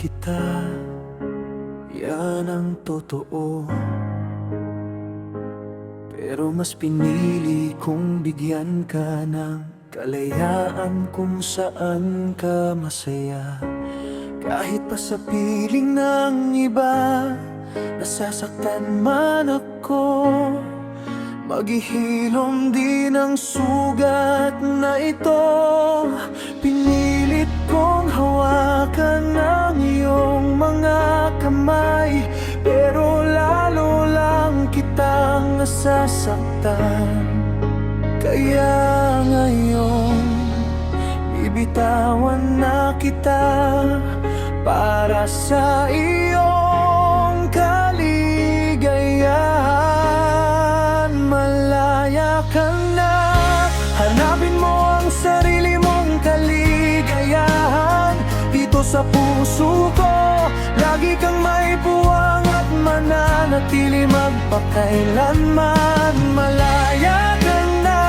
kita, yan ang totoo. Pero mas pinili kong bigyan ka ng kalayaan kung saan ka masaya. Kahit pa sa piling ng iba, nasasaktan man ako, maghihilom din ang sugat na ito. Pinilit kong hawakan ang iyong mga kamay, pero lalo lang kitang nasasaktan. Kaya ngayon, bibitawan na kita para sa iyong kaligayahan. Malaya ka na, hanapin mo ang sarili mong kaligayahan. Dito sa puso ko, lagi kang may buwang at mananatili magpakailanman. Malaya ka na,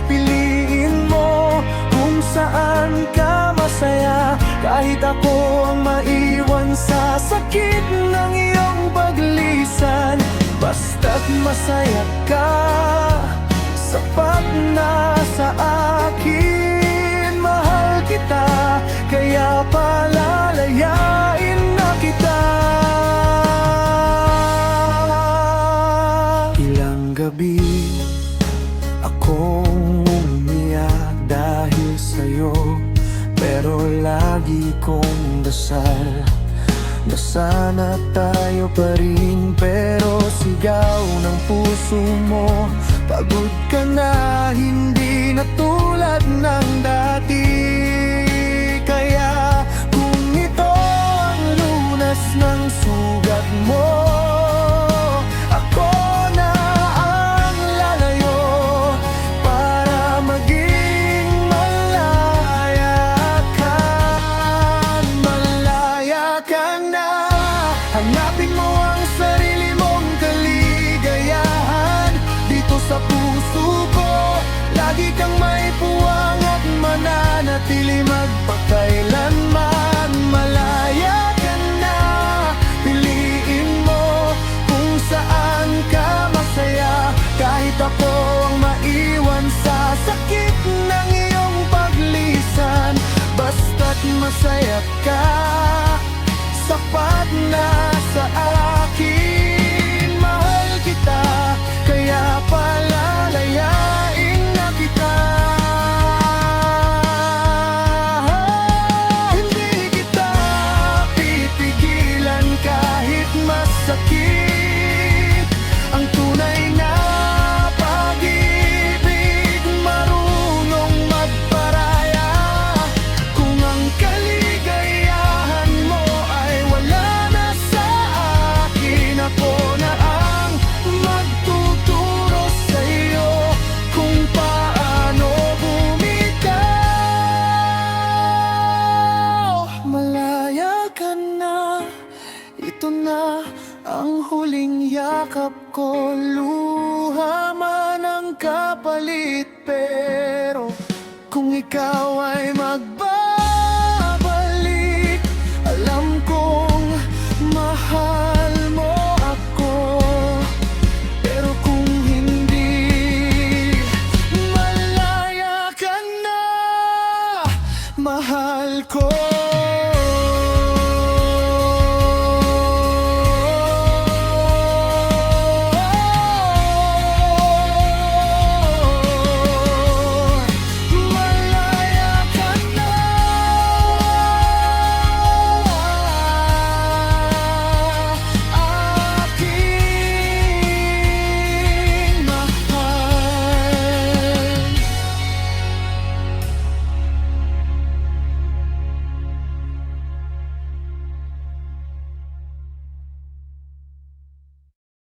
piliin mo kung saan ka masaya. Kahit ako ang maiwan sa sakit ng iyong paglisan, basta't masaya ka, sapat na sa akin. Mahal kita, kaya palalayain na kita. Ilang gabi akong umiyak dahil sa'yo, pero lagi kong dasal na sana tayo pa rin. Pero sigaw ng puso mo, pagod ka na, hindi na tulad ng dati. Kaya kung ito ang lunas ng sugat mo, ako na ang lalayo para maging malaya ka. Malaya ka na, hanapin mo ang sarili mong kaligayahan. Dito sa puso ko, lagi kang may puwang at mananatili magpakailanman. Malaya ka na, piliin mo kung saan ka masaya. Kahit ako ang maiwan sa sakit ng iyong paglisan, basta't masaya ka, sapat na sa akin. Mahal kita, kaya palalayain na kita. Hindi kita pipigilan kahit masakit. Ang tunay na pag-ibig marunong magparaya. Kung ang kaligayahan mo ay wala na sa akin, ako na ang magtuturo sa'yo kung paano bumitaw. Malaya ka na, ito na ang huling yakap ko. Luha man ang kapalit, pero kung ikaw ay magbabalik, alam kong mahal mo ako. Pero kung hindi, malaya ka na, mahal ko.